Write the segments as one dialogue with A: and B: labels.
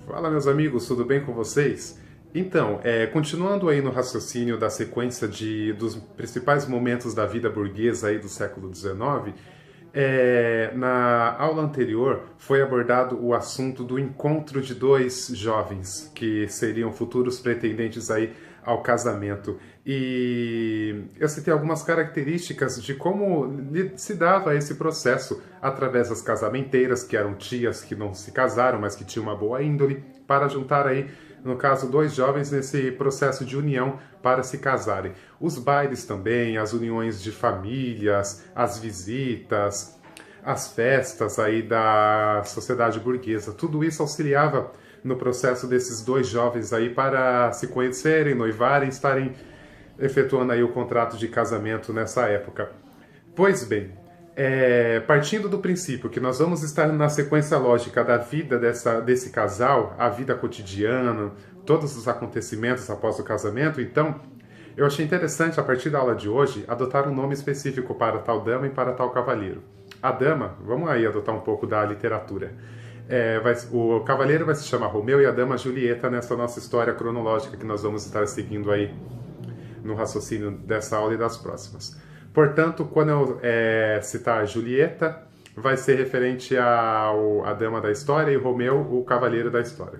A: Fala, meus amigos, tudo bem com vocês? Então, continuando aí no raciocínio da sequência dos principais momentos da vida burguesa aí do século XIX, na aula anterior foi abordado o assunto do encontro de dois jovens que seriam futuros pretendentes aí ao casamento. E eu citei algumas características de como se dava esse processo através das casamenteiras, que eram tias que não se casaram, mas que tinham uma boa índole, para juntar aí, no caso, dois jovens nesse processo de união para se casarem. Os bailes também, as uniões de famílias, as visitas, as festas aí da sociedade burguesa, tudo isso auxiliava no processo desses dois jovens aí para se conhecerem, noivarem, estarem efetuando aí o contrato de casamento nessa época. Pois bem, partindo do princípio que nós vamos estar na sequência lógica da vida desse casal, a vida cotidiana, todos os acontecimentos após o casamento, então eu achei interessante, a partir da aula de hoje, adotar um nome específico para tal dama e para tal cavalheiro. A dama, vamos aí adotar um pouco da literatura. O cavaleiro vai se chamar Romeu e a dama Julieta nessa nossa história cronológica que nós vamos estar seguindo aí no raciocínio dessa aula e das próximas. Portanto, quando eu citar Julieta, vai ser referente à dama da história e Romeu, o cavaleiro da história.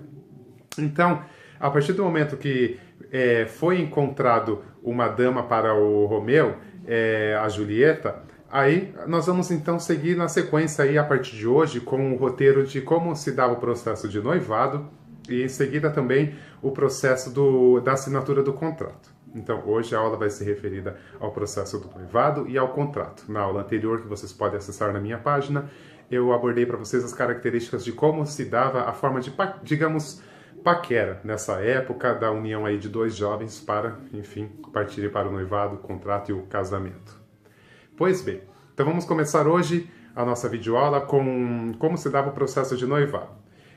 A: Então, a partir do momento que foi encontrado uma dama para o Romeu, a Julieta, aí nós vamos então seguir na sequência aí a partir de hoje com o roteiro de como se dava o processo de noivado e em seguida também o processo da assinatura do contrato. Então hoje a aula vai ser referida ao processo do noivado e ao contrato. Na aula anterior, que vocês podem acessar na minha página, eu abordei para vocês as características de como se dava a forma de, digamos, paquera nessa época da união aí de dois jovens para, enfim, partirem para o noivado, o contrato e o casamento. Pois bem, então vamos começar hoje a nossa videoaula com como se dava o processo de noivado.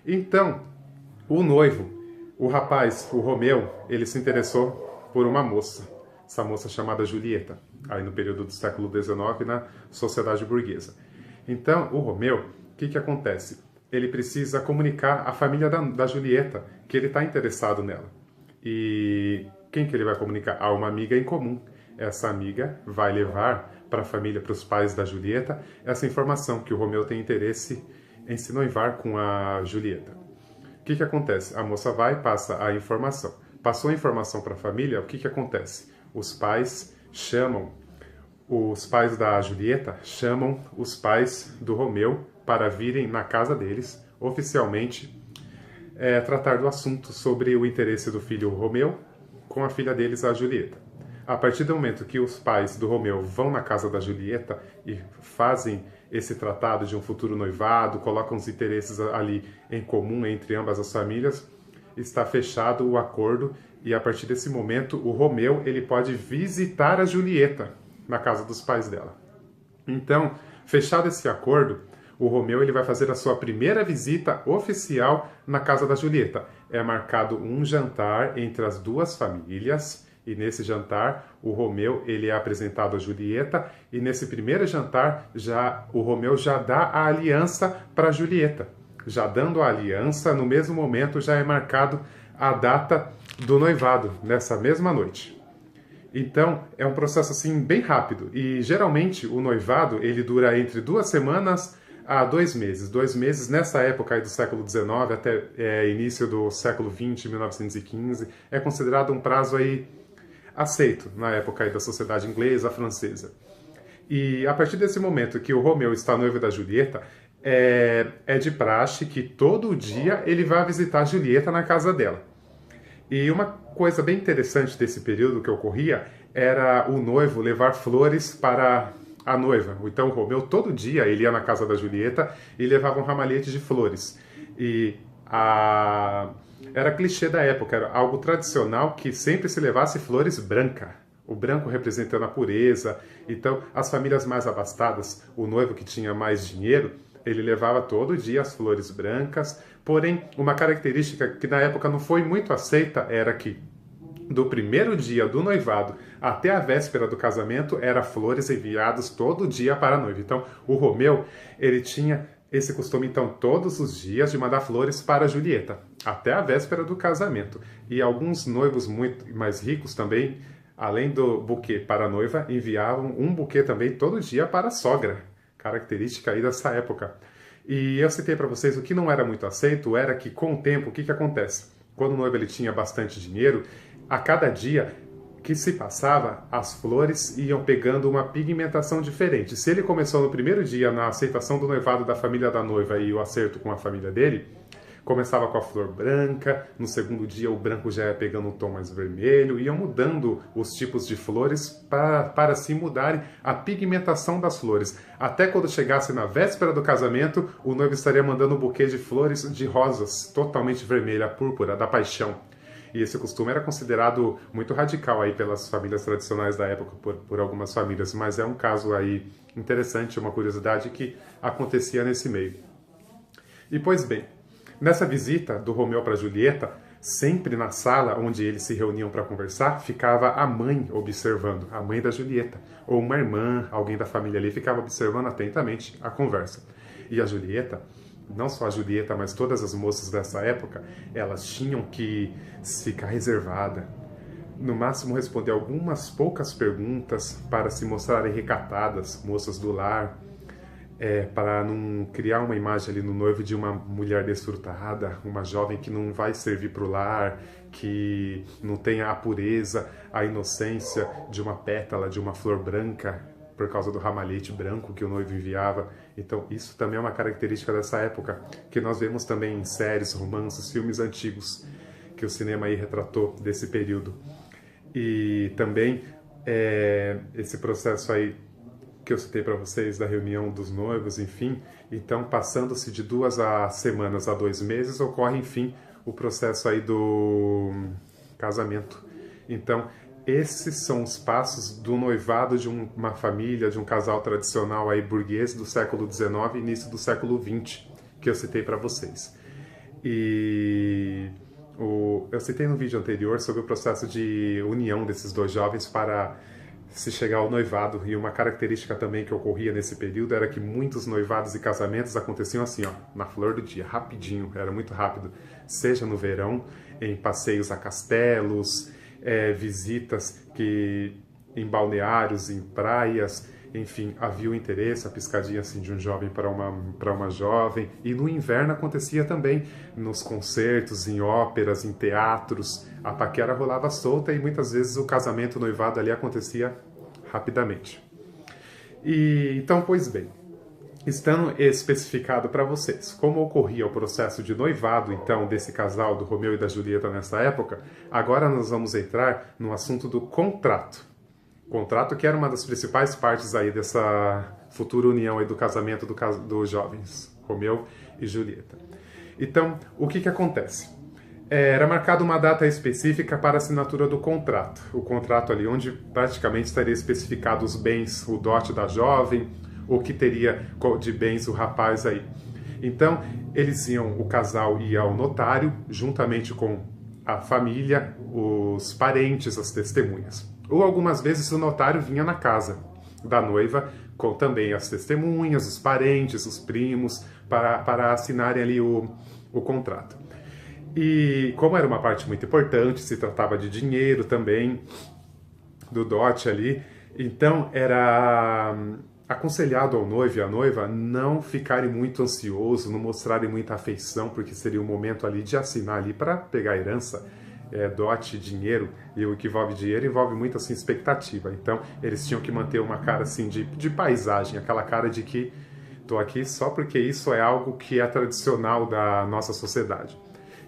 A: Então, o noivo, o rapaz, o Romeu, ele se interessou por uma moça, essa moça chamada Julieta, aí no período do século XIX na sociedade burguesa. Então, o Romeu, o que acontece? Ele precisa comunicar à família da Julieta que ele está interessado nela. E quem que ele vai comunicar? A uma amiga em comum. Essa amiga vai levar para a família, para os pais da Julieta, essa informação que o Romeu tem interesse em se noivar com a Julieta. O que acontece? A moça vai e passa a informação. Passou a informação para a família, o que acontece? Os pais da Julieta chamam os pais do Romeu para virem na casa deles, oficialmente, tratar do assunto sobre o interesse do filho Romeu com a filha deles, a Julieta. A partir do momento que os pais do Romeu vão na casa da Julieta e fazem esse tratado de um futuro noivado, colocam os interesses ali em comum entre ambas as famílias, está fechado o acordo e a partir desse momento o Romeu ele pode visitar a Julieta na casa dos pais dela. Então, fechado esse acordo, o Romeu ele vai fazer a sua primeira visita oficial na casa da Julieta. É marcado um jantar entre as duas famílias. E nesse jantar, o Romeu ele é apresentado a Julieta e nesse primeiro jantar o Romeu já dá a aliança para Julieta. Já dando a aliança, no mesmo momento já é marcado a data do noivado, nessa mesma noite. Então, é um processo assim bem rápido e geralmente o noivado ele dura entre 2 semanas a 2 meses. 2 meses nessa época aí do século XIX até início do século XX, 1915, é considerado um prazo aí aceito na época aí da sociedade inglesa, francesa. E a partir desse momento que o Romeu está noivo da Julieta, é de praxe que todo dia ele vai visitar a Julieta na casa dela. E uma coisa bem interessante desse período que ocorria era o noivo levar flores para a noiva. Então o Romeu todo dia ele ia na casa da Julieta e levava um ramalhete de flores. E era clichê da época, era algo tradicional que sempre se levasse flores brancas. O branco representando a pureza. Então, as famílias mais abastadas, o noivo que tinha mais dinheiro, ele levava todo dia as flores brancas. Porém, uma característica que na época não foi muito aceita era que do primeiro dia do noivado até a véspera do casamento, eram flores enviadas todo dia para a noiva. Então, o Romeu, ele tinha esse costume, então, todos os dias de mandar flores para Julieta, até a véspera do casamento. E alguns noivos muito mais ricos também, além do buquê para a noiva, enviavam um buquê também todo dia para a sogra, característica aí dessa época. E eu citei para vocês, o que não era muito aceito era que, com o tempo, o que acontece? Quando o noivo ele tinha bastante dinheiro, a cada dia que se passava, as flores iam pegando uma pigmentação diferente. Se ele começou no primeiro dia na aceitação do noivado da família da noiva e o acerto com a família dele, começava com a flor branca, no segundo dia o branco já ia pegando um tom mais vermelho, iam mudando os tipos de flores para se mudarem a pigmentação das flores. Até quando chegasse na véspera do casamento, o noivo estaria mandando um buquê de flores de rosas, totalmente vermelha, púrpura, da paixão. E esse costume era considerado muito radical aí pelas famílias tradicionais da época, por algumas famílias, mas é um caso aí interessante, uma curiosidade que acontecia nesse meio. E pois bem, nessa visita do Romeu para Julieta, sempre na sala onde eles se reuniam para conversar, ficava a mãe observando, a mãe da Julieta, ou uma irmã, alguém da família ali, ficava observando atentamente a conversa. E a Julieta, não só a Julieta, mas todas as moças dessa época, elas tinham que ficar reservada, no máximo responder algumas poucas perguntas para se mostrarem recatadas, moças do lar, para não criar uma imagem ali no noivo de uma mulher desfrutada, uma jovem que não vai servir para o lar, que não tenha a pureza, a inocência de uma pétala, de uma flor branca, por causa do ramalhete branco que o noivo enviava. Então isso também é uma característica dessa época, que nós vemos também em séries, romances, filmes antigos, que o cinema aí retratou desse período. E também esse processo aí que eu citei para vocês da reunião dos noivos, enfim. Então, passando-se de 2 semanas a 2 meses, ocorre, enfim, o processo aí do casamento. Então, esses são os passos do noivado de uma família, de um casal tradicional aí burguês do século XIX e início do século XX, que eu citei para vocês. E eu citei no vídeo anterior sobre o processo de união desses dois jovens para se chegar ao noivado, e uma característica também que ocorria nesse período era que muitos noivados e casamentos aconteciam assim, ó, na flor do dia, rapidinho, era muito rápido, seja no verão, em passeios a castelos, visitas em balneários, em praias, enfim, havia o interesse, a piscadinha assim de um jovem para uma jovem, e no inverno acontecia também nos concertos, em óperas, em teatros, a paquera rolava solta e muitas vezes o casamento, o noivado ali acontecia rapidamente. E então, pois bem, estando especificado para vocês como ocorria o processo de noivado, então, desse casal do Romeu e da Julieta nessa época, agora nós vamos entrar no assunto do contrato. Contrato que era uma das principais partes aí dessa futura união aí do casamento dos jovens, Romeu e Julieta. Então, o que acontece? Era marcada uma data específica para a assinatura do contrato. O contrato ali onde praticamente estaria especificado os bens, o dote da jovem, o que teria de bens o rapaz aí. Então, o casal ia ao notário, juntamente com a família, os parentes, as testemunhas. Ou algumas vezes o notário vinha na casa da noiva, com também as testemunhas, os parentes, os primos, para assinarem ali o contrato. E como era uma parte muito importante, se tratava de dinheiro também, do dote ali, então era aconselhado ao noivo e à noiva não ficarem muito ansiosos, não mostrarem muita afeição, porque seria o momento ali de assinar ali para pegar a herança, dote, dinheiro, e o que envolve dinheiro envolve muito assim, expectativa. Então eles tinham que manter uma cara assim de paisagem, aquela cara de que estou aqui só porque isso é algo que é tradicional da nossa sociedade.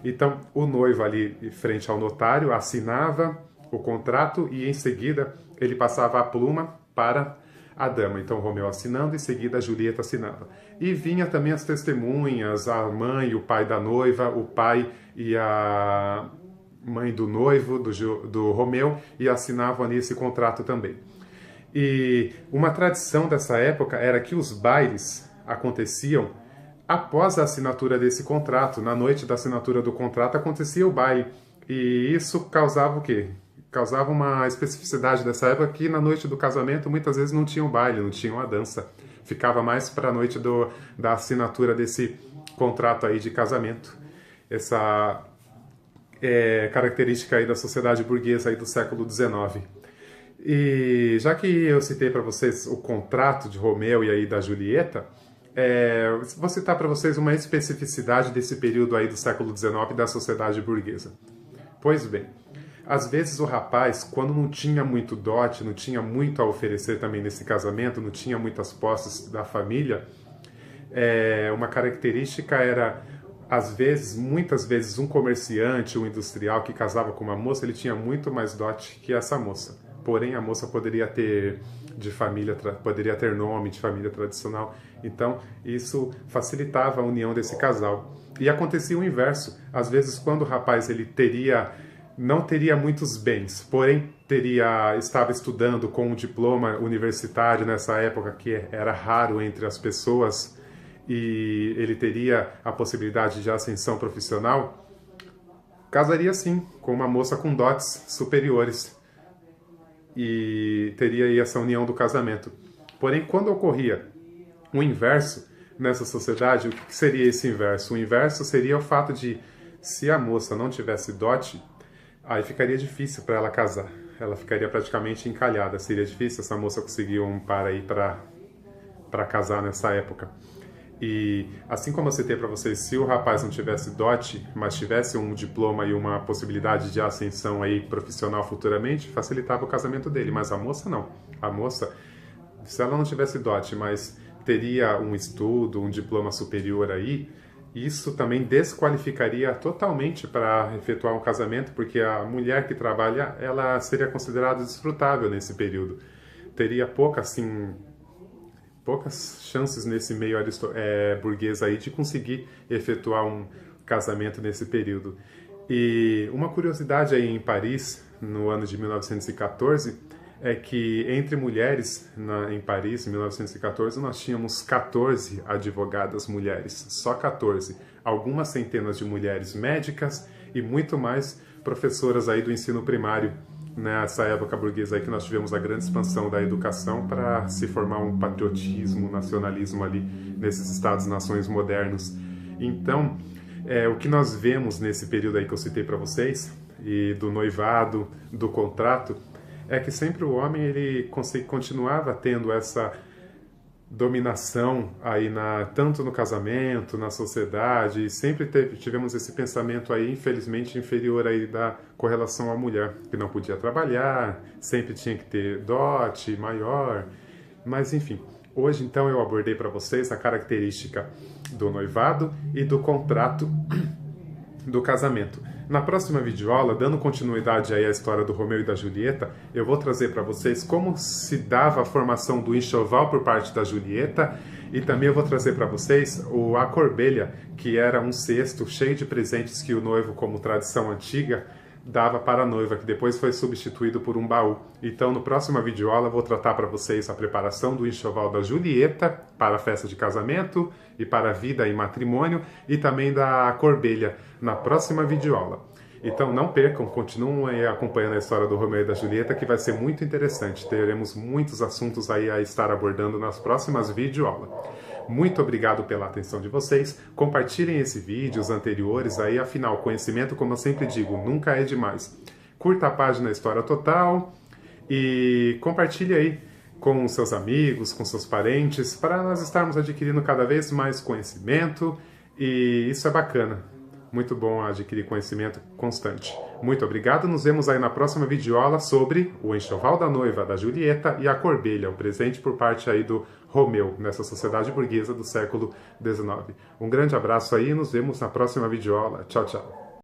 A: Então o noivo ali frente ao notário assinava o contrato e em seguida ele passava a pluma para a dama. Então Romeu assinando, em seguida a Julieta assinava. E vinha também as testemunhas, a mãe e o pai da noiva, o pai e a mãe do noivo, do Romeu, e assinavam ali esse contrato também. E uma tradição dessa época era que os bailes aconteciam após a assinatura desse contrato. Na noite da assinatura do contrato acontecia o baile. E isso causava o quê? Causava uma especificidade dessa época que na noite do casamento muitas vezes não tinha o baile, não tinha a dança. ficava mais para a noite da assinatura desse contrato aí de casamento. Essa característica aí da sociedade burguesa aí do século XIX. E já que eu citei para vocês o contrato de Romeu e aí da Julieta, vou citar para vocês uma especificidade desse período aí do século XIX da sociedade burguesa. Pois bem, às vezes o rapaz, quando não tinha muito dote, não tinha muito a oferecer também nesse casamento, não tinha muitas posses da família, uma característica era, às vezes, muitas vezes, um comerciante, um industrial que casava com uma moça, ele tinha muito mais dote que essa moça. Porém, a moça poderia ter poderia ter nome de família tradicional. Então, isso facilitava a união desse casal. E acontecia o inverso. Às vezes, quando o rapaz ele não teria muitos bens, porém estava estudando com um diploma universitário nessa época que era raro entre as pessoas, e ele teria a possibilidade de ascensão profissional, casaria sim com uma moça com dotes superiores e teria aí essa união do casamento. Porém, quando ocorria o inverso nessa sociedade, o que seria esse inverso? O inverso seria o fato de, se a moça não tivesse dote, aí ficaria difícil para ela casar. Ela ficaria praticamente encalhada. Seria difícil essa moça conseguir um par aí para casar nessa época. E assim como eu citei para vocês, se o rapaz não tivesse dote, mas tivesse um diploma e uma possibilidade de ascensão aí profissional futuramente, facilitava o casamento dele. Mas a moça não. A moça, se ela não tivesse dote, mas teria um estudo, um diploma superior aí, isso também desqualificaria totalmente para efetuar um casamento, porque a mulher que trabalha, ela seria considerada desfrutável nesse período. Teria poucas chances nesse meio burguês aí de conseguir efetuar um casamento nesse período. E uma curiosidade aí em Paris, no ano de 1914, é que entre mulheres em Paris, em 1914, nós tínhamos 14 advogadas mulheres, só 14. Algumas centenas de mulheres médicas e muito mais professoras aí do ensino primário. Nessa época burguesa aí que nós tivemos a grande expansão da educação para se formar um patriotismo, um nacionalismo ali nesses Estados-nações modernos. Então, o que nós vemos nesse período aí que eu citei para vocês, e do noivado, do contrato, é que sempre o homem ele continuava tendo essa dominação aí tanto no casamento, na sociedade, e sempre tivemos esse pensamento aí, infelizmente, inferior aí da correlação à mulher, que não podia trabalhar, sempre tinha que ter dote maior, mas enfim. Hoje, então, eu abordei para vocês a característica do noivado e do contrato do casamento. Na próxima videoaula, dando continuidade aí à história do Romeu e da Julieta, eu vou trazer para vocês como se dava a formação do enxoval por parte da Julieta, e também eu vou trazer para vocês a corbelha, que era um cesto cheio de presentes que o noivo, como tradição antiga, dava para a noiva, que depois foi substituído por um baú. Então, no próximo videoaula, eu vou tratar para vocês a preparação do enxoval da Julieta para a festa de casamento e para a vida e matrimônio, e também da corbelha na próxima videoaula. Então, não percam, continuem acompanhando a história do Romeu e da Julieta, que vai ser muito interessante. Teremos muitos assuntos aí a estar abordando nas próximas videoaulas. Muito obrigado pela atenção de vocês. Compartilhem esse vídeo, os anteriores aí, afinal, conhecimento, como eu sempre digo, nunca é demais. Curta a página História Total e compartilhe aí com seus amigos, com seus parentes, para nós estarmos adquirindo cada vez mais conhecimento, e isso é bacana. Muito bom adquirir conhecimento constante. Muito obrigado, nos vemos aí na próxima videoaula sobre o enxoval da noiva da Julieta e a corbelha, o presente por parte aí do Romeu, nessa sociedade burguesa do século XIX. Um grande abraço aí e nos vemos na próxima videoaula. Tchau, tchau.